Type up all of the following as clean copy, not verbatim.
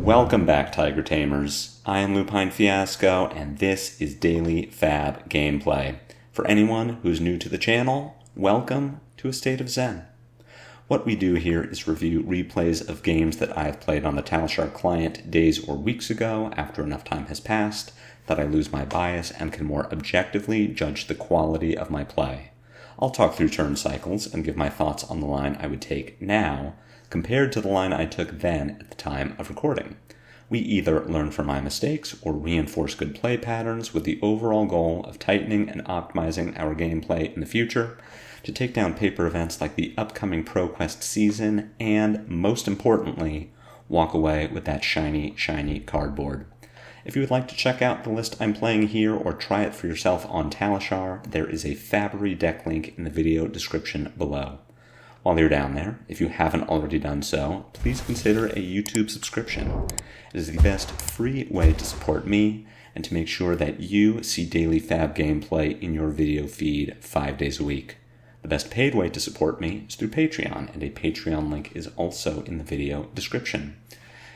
Welcome back, Tiger Tamers. I am Lupine Fiasco, and this is Daily FaB Gameplay. For anyone who's new to the channel, welcome to a state of zen. What we do here is review replays of games that I have played on the Talishar client days or weeks ago after enough time has passed that I lose my bias and can more objectively judge the quality of my play. I'll talk through turn cycles and give my thoughts on the line I would take now compared to the line I took then at the time of recording. We either learn from my mistakes or reinforce good play patterns with the overall goal of tightening and optimizing our gameplay in the future to take down paper events like the upcoming ProQuest season and, most importantly, walk away with that shiny cardboard. If you would like to check out the list I'm playing here or try it for yourself on Talishar, there is a FaB deck link in the video description below. While you're down there, if you haven't already done so, please consider a YouTube subscription. It is the best free way to support me and to make sure that you see daily FaB gameplay in your video feed 5 days a week. The best paid way to support me is through Patreon, and a Patreon link is also in the video description.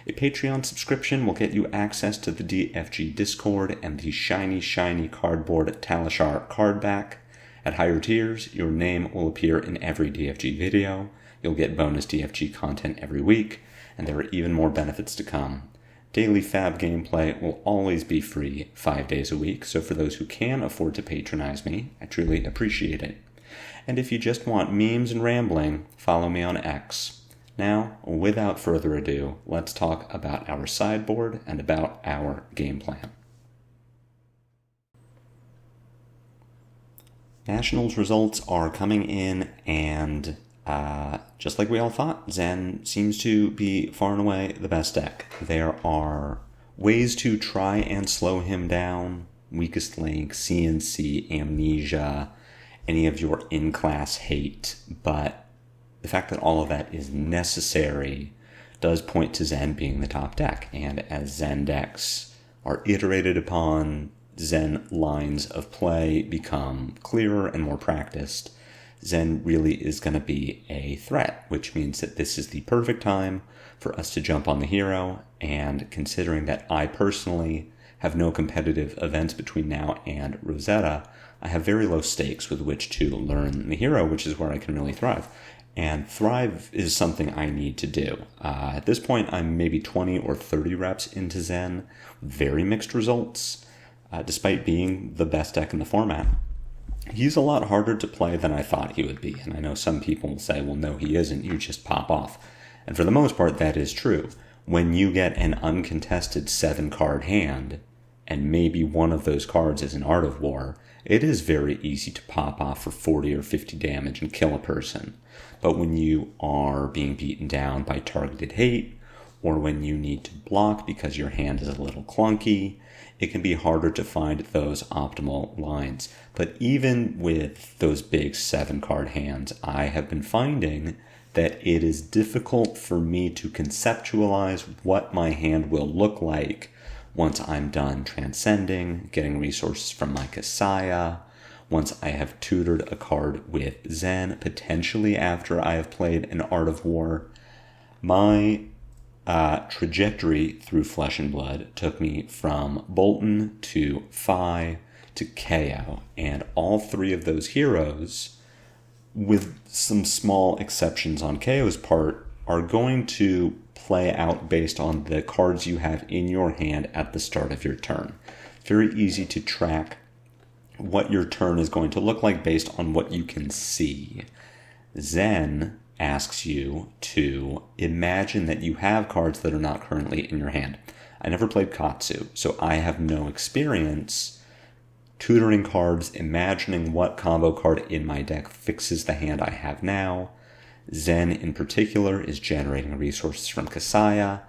A Patreon subscription will get you access to the DFG Discord and the shiny cardboard Talishar card back. At higher tiers, your name will appear in every DFG video, you'll get bonus DFG content every week, and there are even more benefits to come. Daily FaB gameplay will always be free 5 days a week, so for those who can afford to patronize me, I truly appreciate it. And if you just want memes and rambling, follow me on X. Now, without further ado, let's talk about our sideboard and about our game plan. Nationals results are coming in, and just like we all thought, Zen seems to be far and away the best deck. There are ways to try and slow him down: weakest link, CNC, amnesia, any of your in-class hate, but the fact that all of that is necessary does point to Zen being the top deck, and as Zen decks are iterated upon, Zen lines of play become clearer and more practiced, Zen really is going to be a threat, which means that this is the perfect time for us to jump on the hero, and considering that I personally have no competitive events between now and Rosetta, I have very low stakes with which to learn the hero, which is where I can really thrive. And thrive is something I need to do. At this point, I'm maybe 20 or 30 reps into Zen, very mixed results. Despite being the best deck in the format, he's a lot harder to play than I thought he would be. And I know some people will say, well, no, he isn't. You just pop off. And for the most part, that is true. When you get an uncontested 7-card hand, and maybe one of those cards is an Art of War, it is very easy to pop off for 40 or 50 damage and kill a person. But when you are being beaten down by targeted hate, or when you need to block because your hand is a little clunky, it can be harder to find those optimal lines. But even with those big 7-card hands, I have been finding that it is difficult for me to conceptualize what my hand will look like once I'm done transcending, getting resources from my Kasaya, once I have tutored a card with Zen, potentially after I have played an Art of War. My trajectory through Flesh and Blood took me from Bolton to FaB to KO, and all three of those heroes, with some small exceptions on KO's part, are going to play out based on the cards you have in your hand at the start of your turn. It's very easy to track what your turn is going to look like based on what you can see. Zen asks you to imagine that you have cards that are not currently in your hand. I never played Katsu, so I have no experience tutoring cards, imagining what combo card in my deck fixes the hand I have now. Zen in particular is generating resources from Kasaya.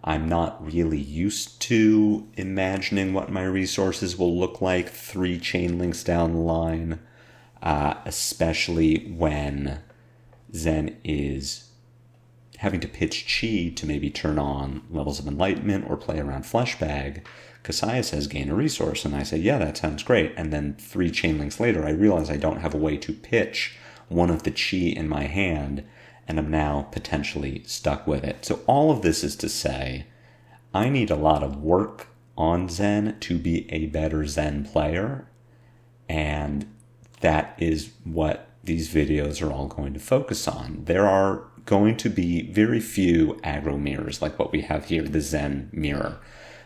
I'm not really used to imagining what my resources will look like 3 chain links down the line, especially when Zen is having to pitch chi to maybe turn on Levels of Enlightenment or play around Fleshbag. Kasaya says gain a resource, and I say, yeah, that sounds great. And then 3 chain links later, I realize I don't have a way to pitch one of the chi in my hand, and I'm now potentially stuck with it. So all of this is to say, I need a lot of work on Zen to be a better Zen player, and that is what these videos are all going to focus on. There are going to be very few aggro mirrors like what we have here, the Zen mirror,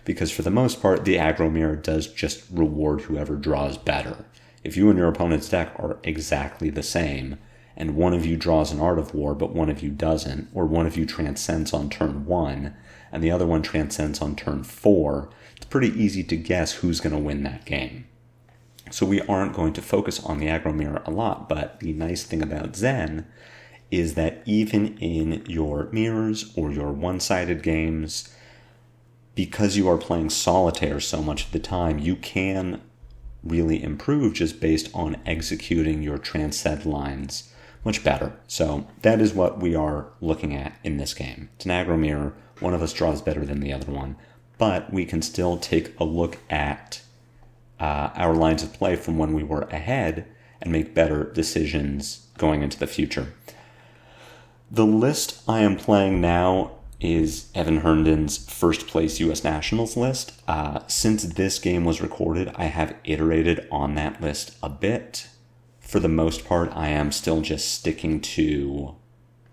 because for the most part, the aggro mirror does just reward whoever draws better. If you and your opponent's deck are exactly the same, and one of you draws an Art of War, but one of you doesn't, or one of you transcends on turn 1, and the other one transcends on turn 4, it's pretty easy to guess who's going to win that game. So we aren't going to focus on the aggro mirror a lot, but the nice thing about Zen is that even in your mirrors or your one-sided games, because you are playing solitaire so much of the time, you can really improve just based on executing your transcend lines much better. So that is what we are looking at in this game. It's an aggro mirror. One of us draws better than the other one, but we can still take a look at our lines of play from when we were ahead and make better decisions going into the future. The list I am playing now is Evan Herndon's first place U.S. Nationals list. Since this game was recorded, I have iterated on that list a bit. For the most part, I am still just sticking to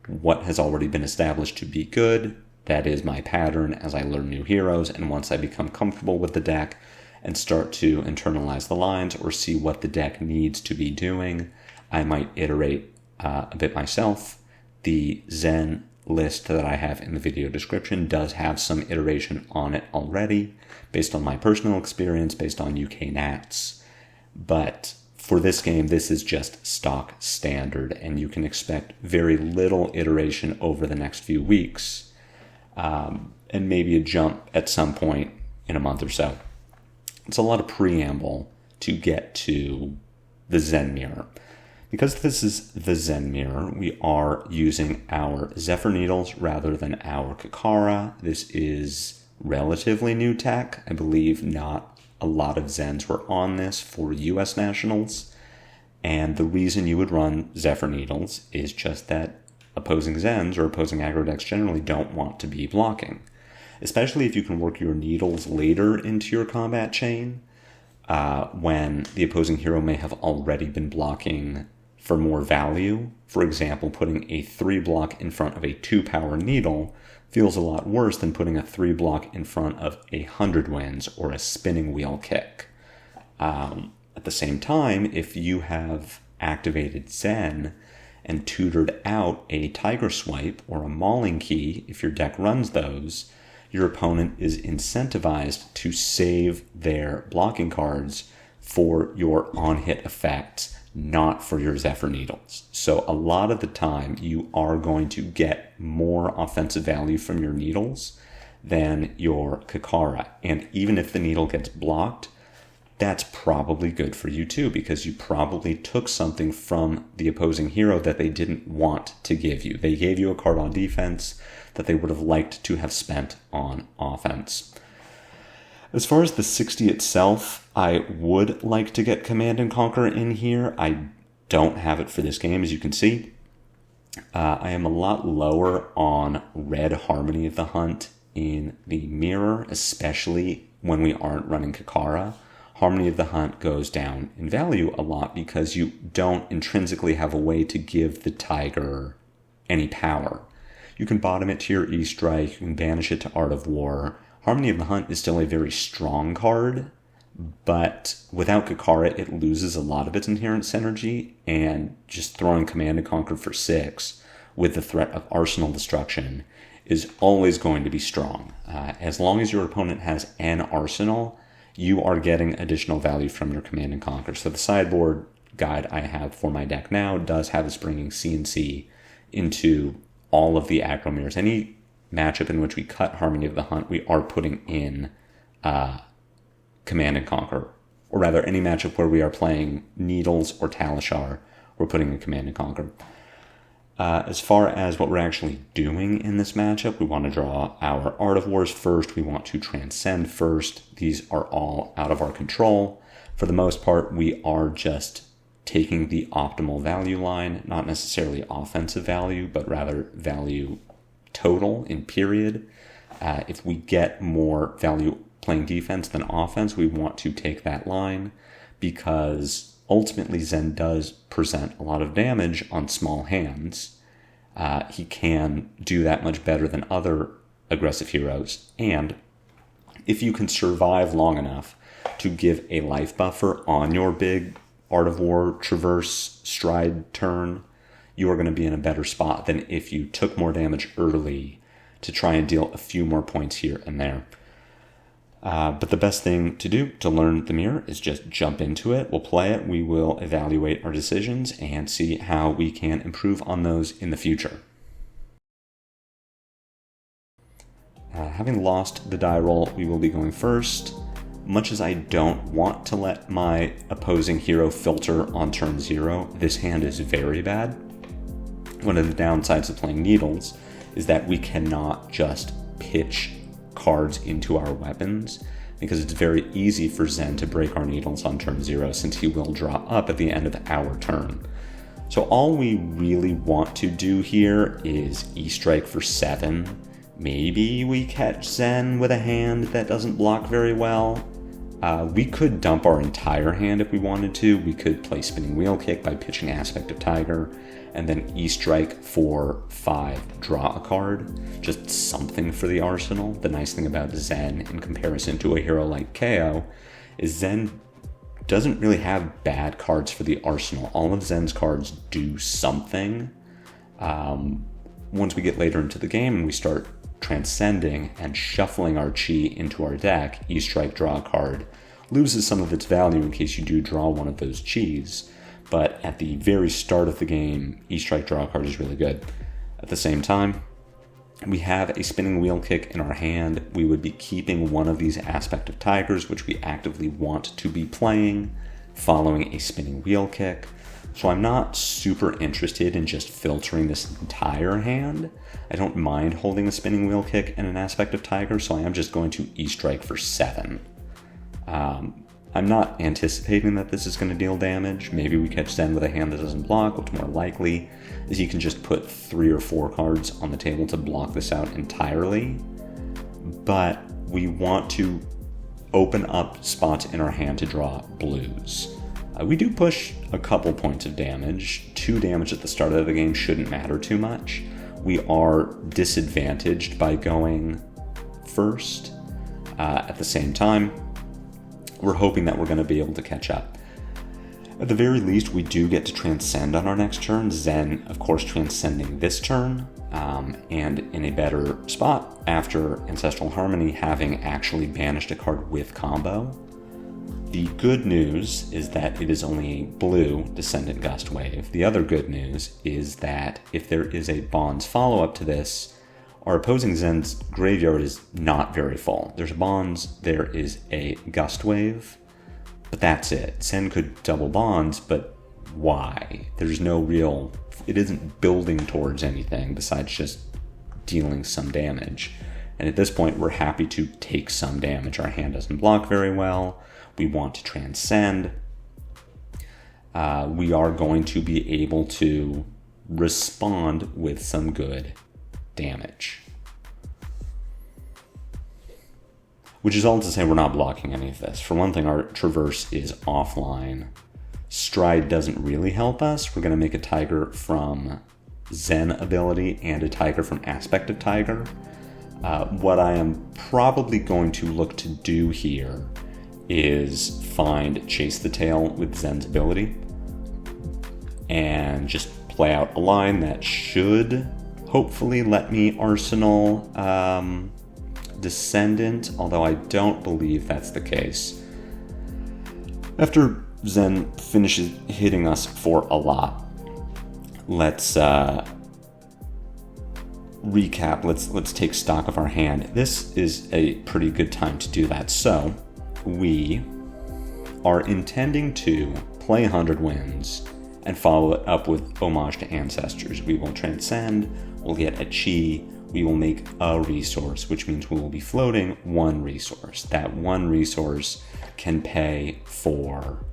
what has already been established to be good. That is my pattern as I learn new heroes, and once I become comfortable with the deck and start to internalize the lines or see what the deck needs to be doing, I might iterate a bit myself. The Zen list that I have in the video description does have some iteration on it already, based on my personal experience, based on UK Nats. But for this game, this is just stock standard, and you can expect very little iteration over the next few weeks, and maybe a jump at some point in a month or so. It's a lot of preamble to get to the Zen mirror. Because this is the Zen mirror, we are using our Zephyr Needles rather than our Kakara. This is relatively new tech. I believe not a lot of Zens were on this for US Nationals. And the reason you would run Zephyr Needles is just that opposing Zens or opposing aggro decks generally don't want to be blocking. Especially if you can work your needles later into your combat chain, when the opposing hero may have already been blocking for more value. For example, putting a 3 block in front of a 2 power needle feels a lot worse than putting a 3 block in front of a 100 wins or a spinning wheel kick. At the same time, if you have activated Zen and tutored out a Tiger Swipe or a Mauling Key, if your deck runs those, your opponent is incentivized to save their blocking cards for your on-hit effects, not for your Zephyr Needles. So a lot of the time, you are going to get more offensive value from your needles than your Kakara. And even if the needle gets blocked, that's probably good for you too, because you probably took something from the opposing hero that they didn't want to give you. They gave you a card on defense that they would have liked to have spent on offense. As far as the 60 itself, I would like to get Command and Conquer in here. I don't have it for this game, as you can see. I am a lot lower on Red Harmony of the Hunt in the mirror, especially when we aren't running Kakara. Harmony of the Hunt goes down in value a lot because you don't intrinsically have a way to give the Tiger any power. You can bottom it to your E-Strike, you can banish it to Art of War. Harmony of the Hunt is still a very strong card, but without Kakara, it loses a lot of its inherent synergy, and just throwing Command and Conquer for 6 with the threat of Arsenal destruction is always going to be strong. As long as your opponent has an Arsenal, you are getting additional value from your Command and Conquer. So the sideboard guide I have for my deck now does have us bringing CNC into all of the aggro mirrors. Any matchup in which we cut Harmony of the Hunt, we are putting in Command and Conquer. Or rather, any matchup where we are playing Needles or Talishar, we're putting in Command and Conquer. As far as what we're actually doing in this matchup, we want to draw our Art of Wars first. We want to transcend first. These are all out of our control. For the most part, we are just taking the optimal value line, not necessarily offensive value, but rather value total in period. If we get more value playing defense than offense, we want to take that line, because ultimately Zen does present a lot of damage on small hands. He can do that much better than other aggressive heroes, and if you can survive long enough to give a life buffer on your big Art of War traverse stride turn, you are going to be in a better spot than if you took more damage early to try and deal a few more points here and there. But the best thing to do to learn the mirror is just jump into it. We'll play it, we will evaluate our decisions, and see how we can improve on those in the future. Having lost the die roll, we will be going first. Much as I don't want to let my opposing hero filter on turn 0, this hand is very bad. One of the downsides of playing Needles is that we cannot just pitch cards into our weapons, because it's very easy for Zen to break our Needles on turn 0, since he will draw up at the end of our turn. So all we really want to do here is E-Strike for 7. Maybe we catch Zen with a hand that doesn't block very well. We could dump our entire hand if we wanted to. We could play Spinning Wheel Kick by pitching Aspect of Tiger, and then E-Strike for 5, draw a card. Just something for the arsenal. The nice thing about Zen in comparison to a hero like KO is Zen doesn't really have bad cards for the arsenal. All of Zen's cards do something. Once we get later into the game and we start transcending and shuffling our chi into our deck, E-Strike, draw a card, loses some of its value in case you do draw one of those chis. But at the very start of the game, E-Strike, draw a card is really good. At the same time, we have a Spinning Wheel Kick in our hand. We would be keeping one of these Aspect of Tigers, which we actively want to be playing, following a Spinning Wheel Kick. So I'm not super interested in just filtering this entire hand. I don't mind holding a Spinning Wheel Kick and an Aspect of Tiger, so I am just going to E-Strike for 7. I'm not anticipating that this is going to deal damage. Maybe we catch Zen with a hand that doesn't block. What's more likely is he can just put 3 or 4 cards on the table to block this out entirely. But we want to open up spots in our hand to draw blues. We do push a couple points of damage. 2 damage at the start of the game shouldn't matter too much. We are disadvantaged by going first. At the same time, we're hoping that we're going to be able to catch up. At the very least, we do get to transcend on our next turn. Zen, of course, transcending this turn, and in a better spot after Ancestral Harmony having actually banished a card with combo. The good news is that it is only a blue Descendant Gust Wave. The other good news is that if there is a Bonds follow-up to this, our opposing Zen's graveyard is not very full. There's Bonds, there is a Gust Wave, but that's it. Zen could double Bonds, but why? There's no real... It isn't building towards anything besides just dealing some damage. And at this point, we're happy to take some damage. Our hand doesn't block very well. We want to transcend. We are going to be able to respond with some good damage. Which is all to say we're not blocking any of this. For one thing, our Traverse is offline. Stride doesn't really help us. We're going to make a Tiger from Zen ability and a Tiger from Aspect of Tiger. What I am probably going to look to do here is find Chase the Tail with Zen's ability and just play out a line that should hopefully let me Arsenal Descendant, although I don't believe that's the case. After Zen finishes hitting us for a lot, let's recap, let's take stock of our hand. This is a pretty good time to do that. So we are intending to play 100 Winds and follow it up with Homage to Ancestors. We will transcend, we'll get a chi, we will make a resource, which means we will be floating 1 resource. That 1 resource can pay for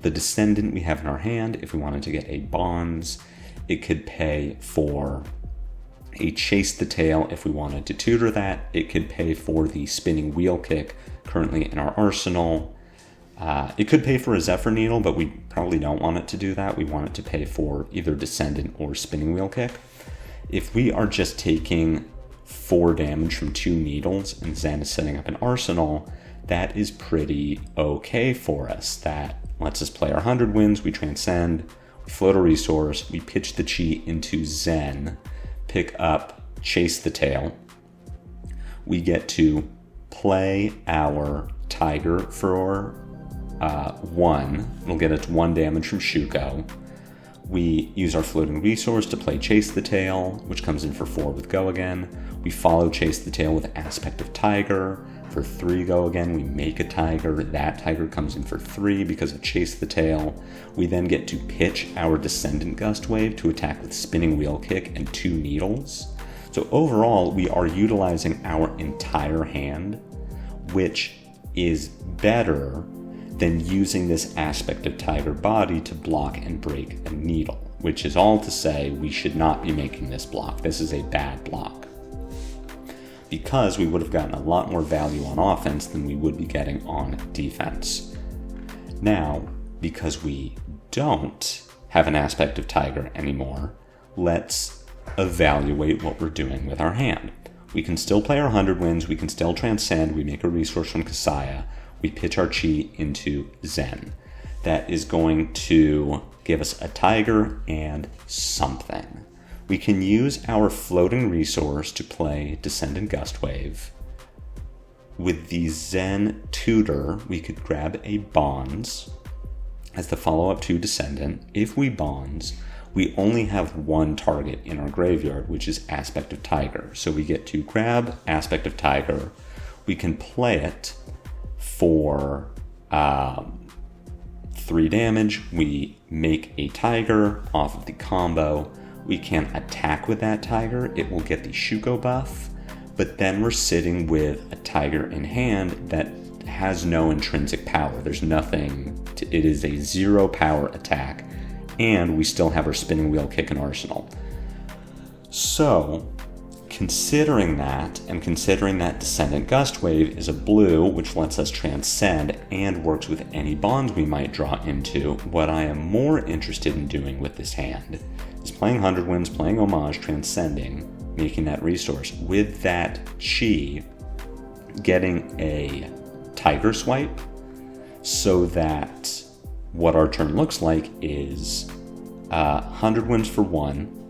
the Descendant we have in our hand. If we wanted to get a Bonds, it could pay for a Chase the Tail if we wanted to tutor that. It could pay for the Spinning Wheel Kick currently in our arsenal. It could pay for a Zephyr Needle, but we probably don't want it to do that. We want it to pay for either Descendant or Spinning Wheel Kick. If we are just taking 4 damage from 2 needles and Zen is setting up an arsenal, that is pretty okay for us. That lets us play our 100 wins, we transcend, we float a resource, we pitch the chi into Zen, pick up Chase the Tail. We get to play our Tiger for 1. It'll get us 1 damage from Shuko. We use our floating resource to play Chase the Tail, which comes in for 4 with Go Again. We follow Chase the Tail with Aspect of Tiger. For 3 Go Again, we make a Tiger. That Tiger comes in for 3 because of Chase the Tail. We then get to pitch our Descendant Gust Wave to attack with Spinning Wheel Kick and 2 needles. So overall, we are utilizing our entire hand, which is better than using this Aspect of Tiger body to block and break a needle, which is all to say we should not be making this block. This is a bad block, because we would have gotten a lot more value on offense than we would be getting on defense. Now, because we don't have an Aspect of Tiger anymore, let's evaluate what we're doing with our hand. We can still play our 100 wins, we can still transcend, we make a resource from Kasaya, we pitch our chi into Zen. That is going to give us a Tiger and something. We can use our floating resource to play Descendant Gust Wave. With the Zen Tutor, we could grab a Bonds as the follow-up to Descendant. If we Bonds, we only have 1 target in our graveyard, which is Aspect of Tiger. So we get to grab Aspect of Tiger. We can play it for 3 damage. We make a Tiger off of the combo. We can attack with that Tiger. It will get the Shuko buff, but then we're sitting with a Tiger in hand that has no intrinsic power. There's nothing it is a 0 power attack, and we still have our Spinning Wheel Kick in arsenal. So, considering that, and considering that Descendant Gust Wave is a blue, which lets us transcend and works with any bonds we might draw into, what I am more interested in doing with this hand is playing 100 wins, playing Homage, transcending, making that resource. With that chi, getting a Tiger Swipe, so that what our turn looks like is 100 wins for 1,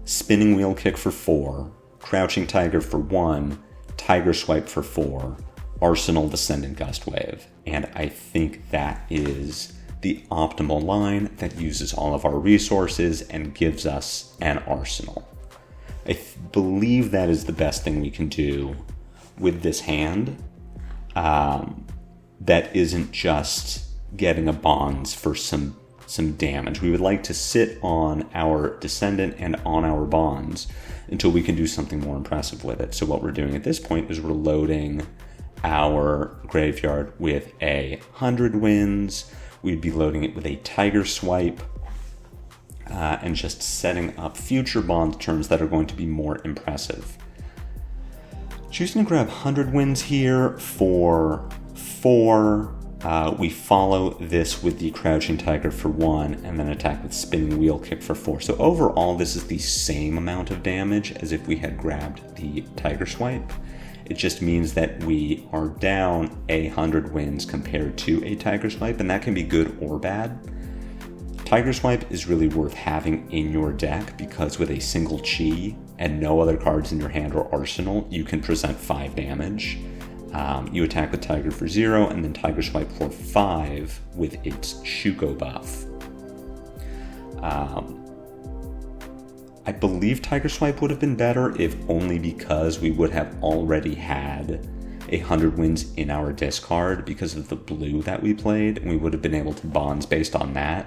Spinning Wheel Kick for 4, Crouching Tiger for 1, Tiger Swipe for 4, Arsenal Descendant Gust Wave. And I think that is the optimal line that uses all of our resources and gives us an arsenal. I believe that is the best thing we can do with this hand. That isn't just getting a Bonds for some damage. We would like to sit on our Descendant and on our Bonds until we can do something more impressive with it. So what we're doing at this point is we're loading our graveyard with a 100 wins. We'd be loading it with a Tiger Swipe, and just setting up future bond turns that are going to be more impressive. Choosing to grab 100 wins here for 4. We follow this with the Crouching Tiger for 1, and then attack with Spinning Wheel Kick for 4. So overall, this is the same amount of damage as if we had grabbed the Tiger Swipe. It just means that we are down 100 wins compared to a Tiger Swipe, and that can be good or bad. Tiger Swipe is really worth having in your deck because with a single chi and no other cards in your hand or arsenal, you can present 5 damage. You attack with Tiger for 0, and then Tiger Swipe for 5 with its Shuko buff. I believe Tiger Swipe would have been better if only because we would have already had 100 wins in our discard because of the blue that we played, and we would have been able to bonds based on that.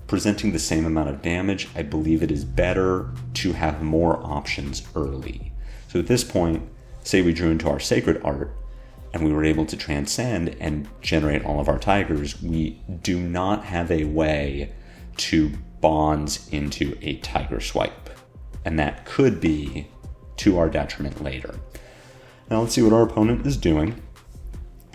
Presenting the same amount of damage, I believe it is better to have more options early. So at this point, say we drew into our Sacred Art, and we were able to transcend and generate all of our Tigers, we do not have a way to bonds into a tiger swipe. And that could be to our detriment later. Now let's see what our opponent is doing.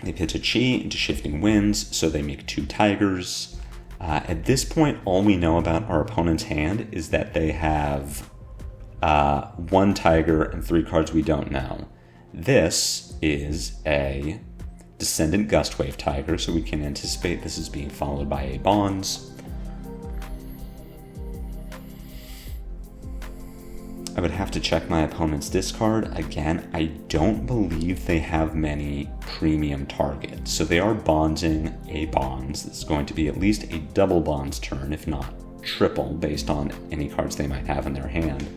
They pitch a chi into Shifting Winds, so they make 2 tigers. At this point, all we know about our opponent's hand is that they have 1 tiger and 3 cards we don't know. This is a Descendant Gustwave tiger, so we can anticipate this is being followed by a Bonds. I would have to check my opponent's discard. Again, I don't believe they have many premium targets, so they are bonding a Bonds. This is going to be at least a double Bonds turn, if not triple, based on any cards they might have in their hand.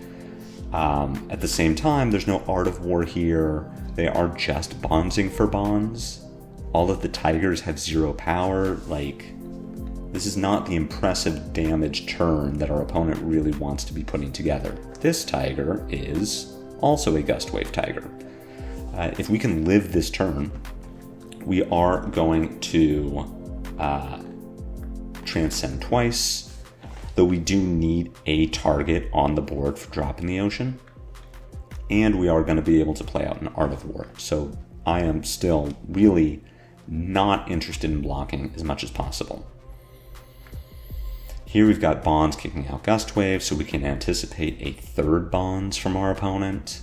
At the same time, there's no Art of War here. They are just bondsing for Bonds. All of the tigers have 0 power. This is not the impressive damage turn that our opponent really wants to be putting together. This tiger is also a Gustwave tiger. If we can live this turn, we are going to transcend twice, though we do need a target on the board for Drop in the Ocean, and we are going to be able to play out an Art of War. So I am still really not interested in blocking as much as possible. Here we've got Bonds kicking out Gustwave, so we can anticipate a 3rd Bonds from our opponent.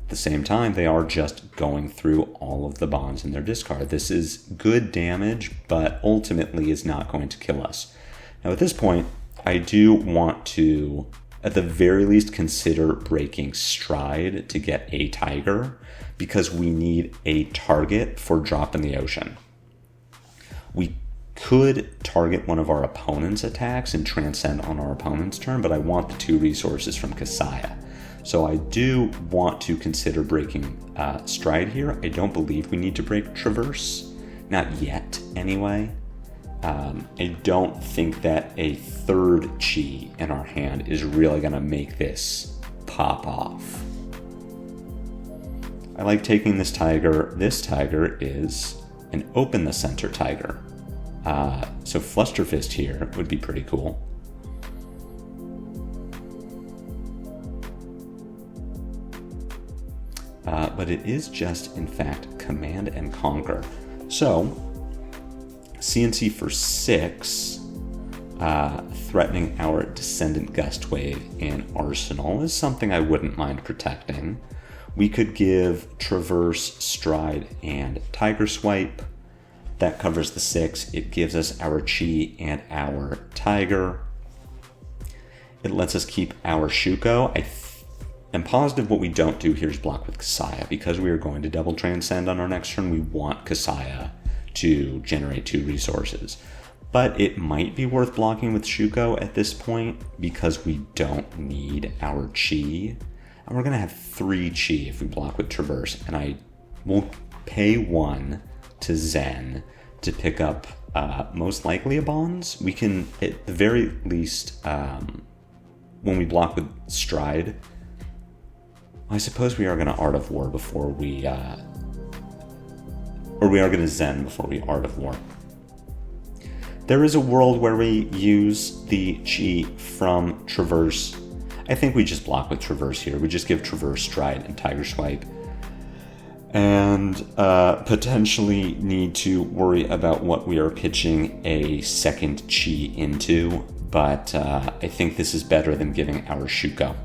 At the same time, they are just going through all of the Bonds in their discard. This is good damage, but ultimately is not going to kill us. Now at this point, I do want to, at the very least, consider breaking Stride to get a tiger, because we need a target for Drop in the Ocean. We could target one of our opponent's attacks and transcend on our opponent's turn, but I want the 2 resources from Kasaya. So I do want to consider breaking Stride here. I don't believe we need to break Traverse. Not yet, anyway. I don't think that a 3rd chi in our hand is really going to make this pop off. I like taking this tiger. This tiger is an Open the Center tiger. So Flusterfist here would be pretty cool. But it is just, in fact, Command and Conquer. So, CNC for 6, threatening our Descendant Gustwave in Arsenal is something I wouldn't mind protecting. We could give Traverse, Stride, and Tiger Swipe. That covers the 6. It gives us our Chi and our Tiger. It lets us keep our Shuko. I'm positive what we don't do here is block with Kasaya. Because we are going to double transcend on our next turn, we want Kasaya to generate 2 resources. But it might be worth blocking with Shuko at this point because we don't need our Chi. And we're going to have 3 Chi if we block with Traverse. And I will pay 1 to Zen to pick up most likely a Bonds. We can, at the very least, when we block with Stride, I suppose we are going to Art of War before we, or we are going to Zen before we Art of War. There is a world where we use the Chi from Traverse. I think we just block with Traverse here. We just give Traverse, Stride, and Tiger Swipe. And potentially need to worry about what we are pitching a second Chi into. But I think this is better than giving our Shuko.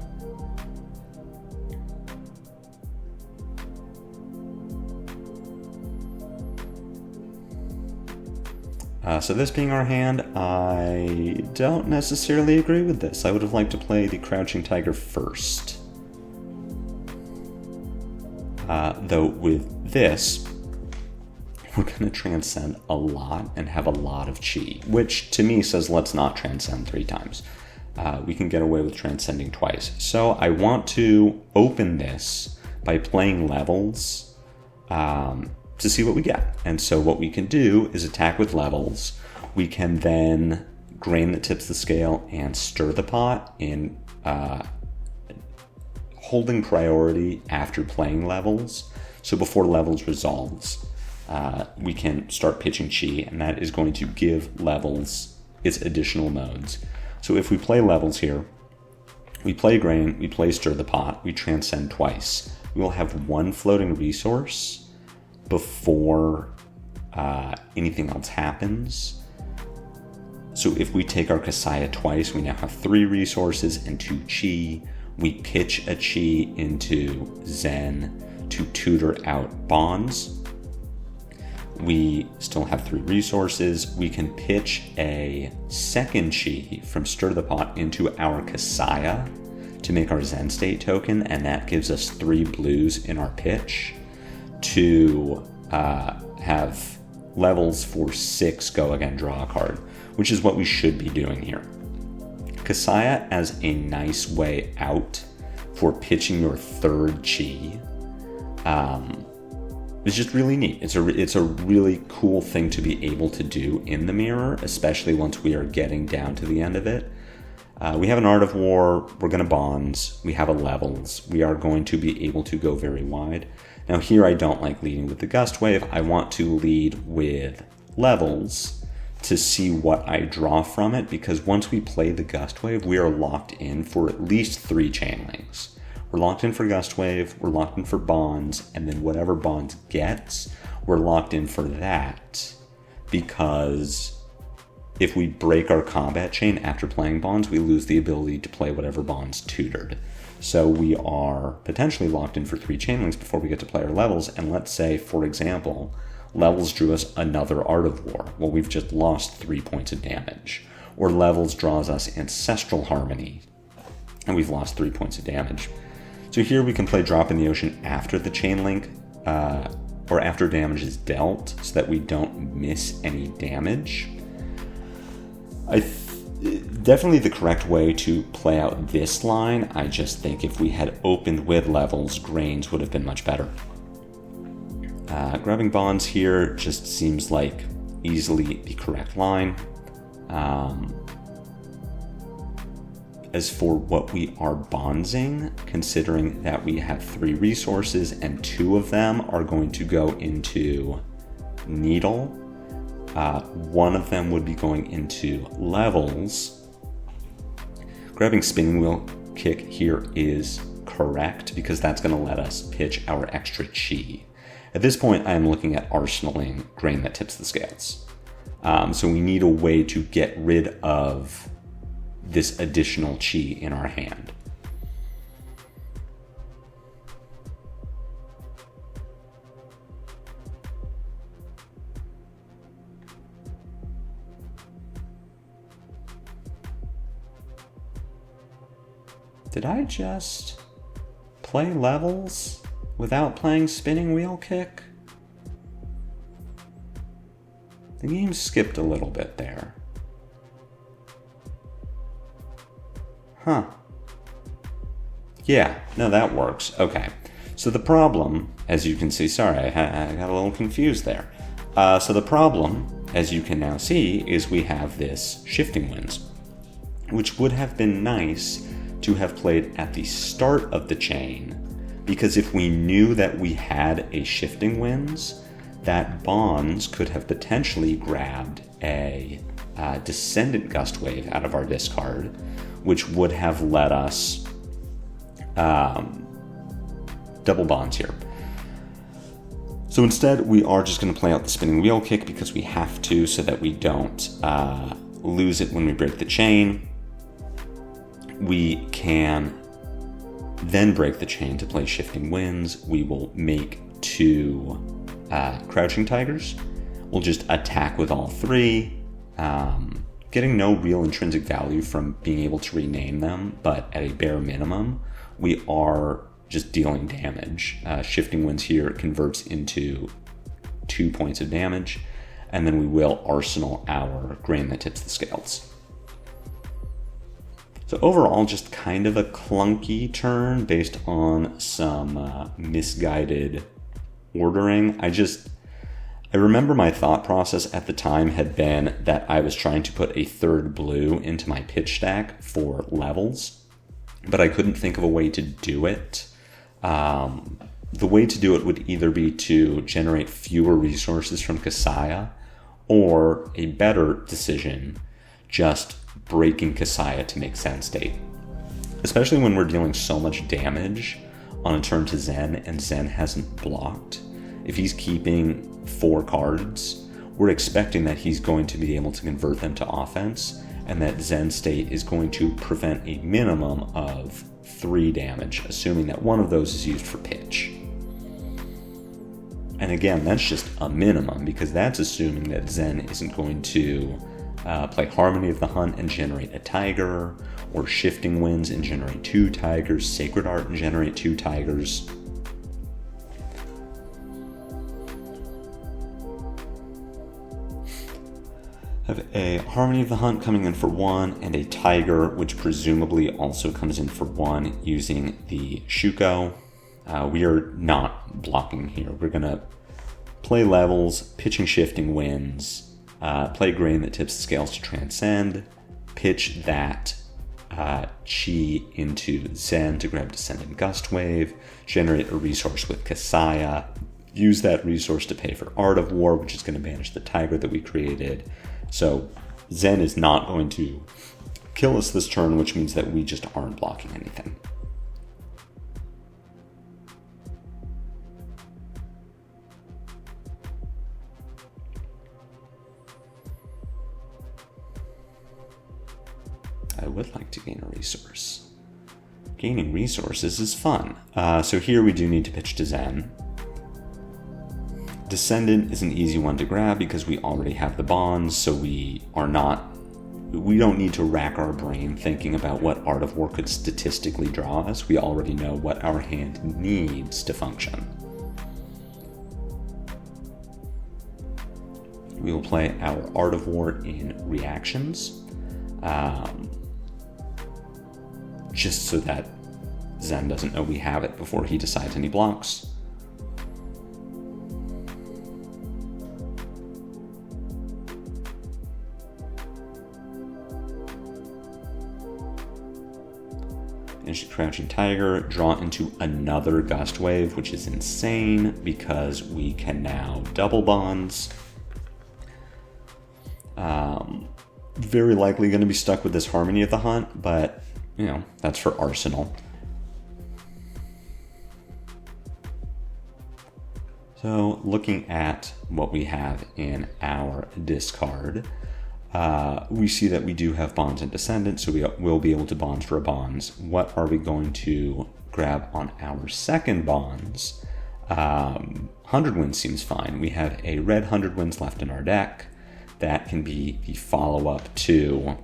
So this being our hand, I don't necessarily agree with this. I would have liked to play the Crouching Tiger first. Though with this, we're going to transcend a lot and have a lot of Chi, which to me says let's not transcend 3 times. We can get away with transcending twice. So I want to open this by playing levels to see what we get. And so what we can do is attack with levels. We can then Grain that tips the scale and Stir the pot in holding priority after playing levels. So before levels resolves. we can start pitching chi, and that is going to give levels its additional modes. So if we play levels here, we play grain, we play stir the pot, we transcend twice. We will have one floating resource before anything else happens. So if we take our Kasaya twice, we now have 3 resources and 2 chi. We pitch a chi into Zen to tutor out bonds. We still have 3 resources. We can pitch a second chi from Stir the Pot into our Kasaya to make our Zen state token, and that gives us 3 blues in our pitch to have levels for 6 go again, draw a card, which is what we should be doing here. Kasaya as a nice way out for pitching your 3rd chi. It's just really neat. It's a really cool thing to be able to do in the mirror, especially once we are getting down to the end of it. We have an Art of War, we're going to bonds, we have a levels, we are going to be able to go very wide. Now here I don't like leading with the Gust Wave, I want to lead with levels to see what I draw from it, because once we play the Gust Wave, we are locked in for at least 3 chainlings. We're locked in for Gust Wave, we're locked in for bonds, and then whatever bonds gets, we're locked in for that. Because if we break our combat chain after playing bonds, we lose the ability to play whatever bonds tutored. So we are potentially locked in for 3 chainlings before we get to play our levels, and let's say, for example, levels drew us another Art of War. Well, we've just lost 3 points of damage. Or levels draws us Ancestral Harmony, and we've lost 3 points of damage. So here we can play Drop in the Ocean after the chain link, or after damage is dealt, so that we don't miss any damage. Definitely the correct way to play out this line. I just think if we had opened with levels, grains would have been much better. Grabbing bonds here just seems like easily the correct line. As for what we are bondsing, considering that we have 3 resources and 2 of them are going to go into Needle, 1 of them would be going into levels. Grabbing Spinning Wheel Kick here is correct because that's going to let us pitch our extra chi. At this point, I'm looking at arsenaling grain that tips the scales. So we need a way to get rid of this additional chi in our hand. Did I just play levels without playing Spinning Wheel Kick? The game skipped a little bit there. Huh. Yeah, no, that works. Okay. So the problem, as you can see, sorry, I got a little confused there. So the problem, as you can now see, is we have this Shifting Winds, which would have been nice to have played at the start of the chain, because if we knew that we had a Shifting Winds, that bonds could have potentially grabbed a Descendant Gust Wave out of our discard, which would have let us double bonds here. So instead, we are just going to play out the Spinning Wheel Kick because we have to, so that we don't lose it when we break the chain. We can then break the chain to play Shifting Winds. We will make 2 Crouching Tigers. We'll just attack with all 3. Getting no real intrinsic value from being able to rename them, but at a bare minimum, we are just dealing damage. Shifting Winds here converts into 2 points of damage, and then we will arsenal our grain that tips the scales. So overall, just kind of a clunky turn based on some misguided ordering. I remember my thought process at the time had been that I was trying to put a 3rd blue into my pitch stack for levels, but I couldn't think of a way to do it the way to do it would either be to generate fewer resources from Kasaya, or a better decision, just breaking Kasaya to make Zen state. Especially when we're dealing so much damage on a turn to Zen and Zen hasn't blocked. If he's keeping 4 cards, we're expecting that he's going to be able to convert them to offense, and that Zen state is going to prevent a minimum of 3 damage, assuming that one of those is used for pitch. And again, that's just a minimum, because that's assuming that Zen isn't going to play Harmony of the Hunt and generate a tiger, or Shifting Winds and generate 2 tigers, Sacred Art and generate 2 tigers. Have a Harmony of the Hunt coming in for 1, and a tiger, which presumably also comes in for 1 using the Shuko. We are not blocking here. We're going to play levels, pitching Shifting Winds, play Grain that tips the scales to Transcend, pitch that Chi into Zen to grab Descendant Gust Wave, generate a resource with Kasaya, use that resource to pay for Art of War, which is going to banish the tiger that we created. So Zen is not going to kill us this turn, which means that we just aren't blocking anything. I would like to gain a resource. Gaining resources is fun. So here we do need to pitch to Zen. Descendant is an easy one to grab because we already have the bonds, so we don't need to rack our brain thinking about what Art of War could statistically draw us. We already know what our hand needs to function. We will play our Art of War in reactions. Just so that Zen doesn't know we have it before he decides any blocks. Finish the Crouching Tiger, draw into another Gust Wave, which is insane because we can now double bonds. Very likely going to be stuck with this Harmony of the Hunt, but you know, that's for Arsenal. So looking at what we have in our discard, we see that we do have bonds and Descendants, so we will be able to bonds for a bonds. What are we going to grab on our second bonds? 100 Winds seems fine. We have a red 100 Winds left in our deck. That can be the follow-up to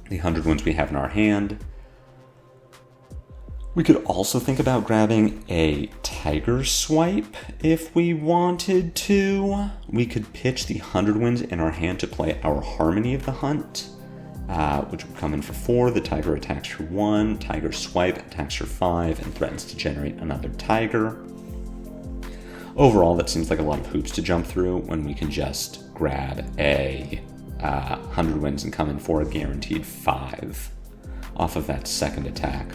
the 100 Winds we have in our hand. We could also think about grabbing a Tiger Swipe if we wanted to. We could pitch the 100 Winds in our hand to play our Harmony of the Hunt, which would come in for 4. The Tiger attacks for 1. Tiger Swipe attacks for 5 and threatens to generate another Tiger. Overall, that seems like a lot of hoops to jump through when we can just grab a 100 Winds and come in for a guaranteed 5 off of that second attack.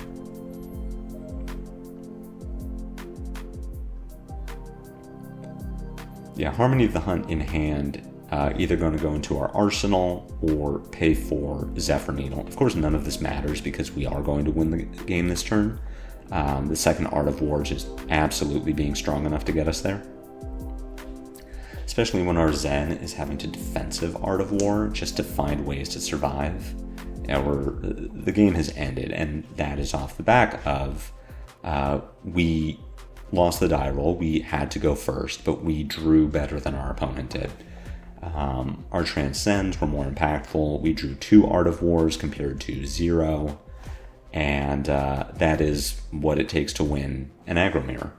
Yeah, Harmony of the Hunt in hand, either going to go into our arsenal or pay for Zephyr Needle. Of course, none of this matters because we are going to win the game this turn. The second Art of War just absolutely being strong enough to get us there. Especially when our Zen is having to defensive Art of War just to find ways to survive. The game has ended, and that is off the back of we lost the die roll. We had to go first, but we drew better than our opponent did. Our Transcends were more impactful. We drew 2 Art of Wars compared to 0, and that is what it takes to win an aggro mirror.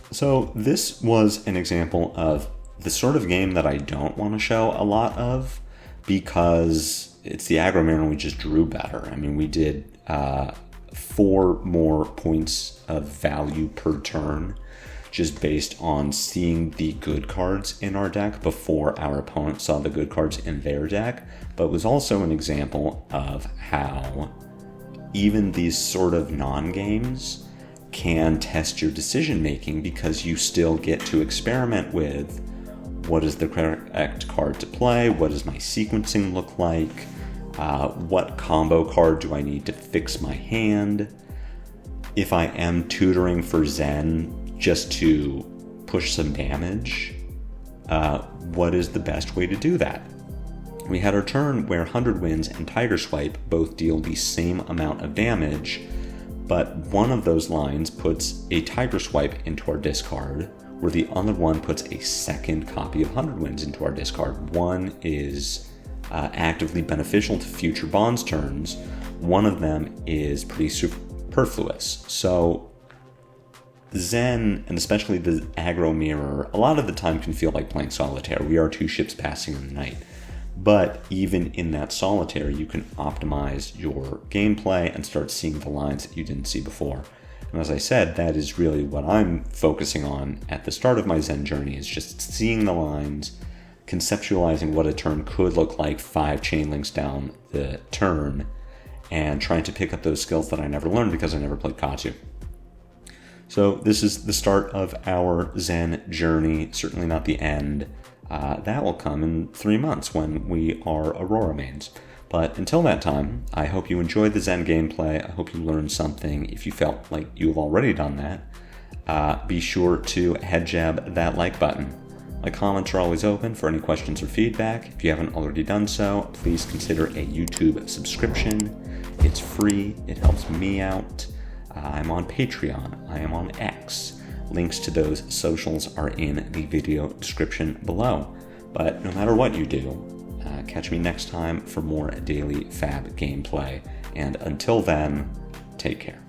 So this was an example of the sort of game that I don't want to show a lot of because it's the aggro mirror and we just drew better. I mean, we did 4 more points of value per turn just based on seeing the good cards in our deck before our opponent saw the good cards in their deck, but it was also an example of how even these sort of non-games can test your decision making, because you still get to experiment with what is the correct card to play, what does my sequencing look like, what combo card do I need to fix my hand. If I am tutoring for Zen just to push some damage, what is the best way to do that? We had our turn where 100 Winds and Tiger Swipe both deal the same amount of damage, but one of those lines puts a Tiger Swipe into our discard, where the other one puts a second copy of 100 Winds into our discard. One is actively beneficial to future Bond's turns. One of them is pretty superfluous. So Zen, and especially the aggro mirror, a lot of the time can feel like playing solitaire. We are two ships passing in the night. But even in that solitaire, you can optimize your gameplay and start seeing the lines that you didn't see before. And as I said, that is really what I'm focusing on at the start of my Zen journey, is just seeing the lines, conceptualizing what a turn could look like 5 chain links down the turn, and trying to pick up those skills that I never learned because I never played Katsu. So this is the start of our Zen journey, certainly not the end. That will come in 3 months when we are Aurora mains. But until that time, I hope you enjoyed the Zen gameplay. I hope you learned something. If you felt like you've already done that, be sure to head jab that like button. My comments are always open for any questions or feedback. If you haven't already done so, please consider a YouTube subscription. It's free. It helps me out. I'm on Patreon. I am on X. Links to those socials are in the video description below. But no matter what you do, catch me next time for more daily FaB gameplay. And until then, take care.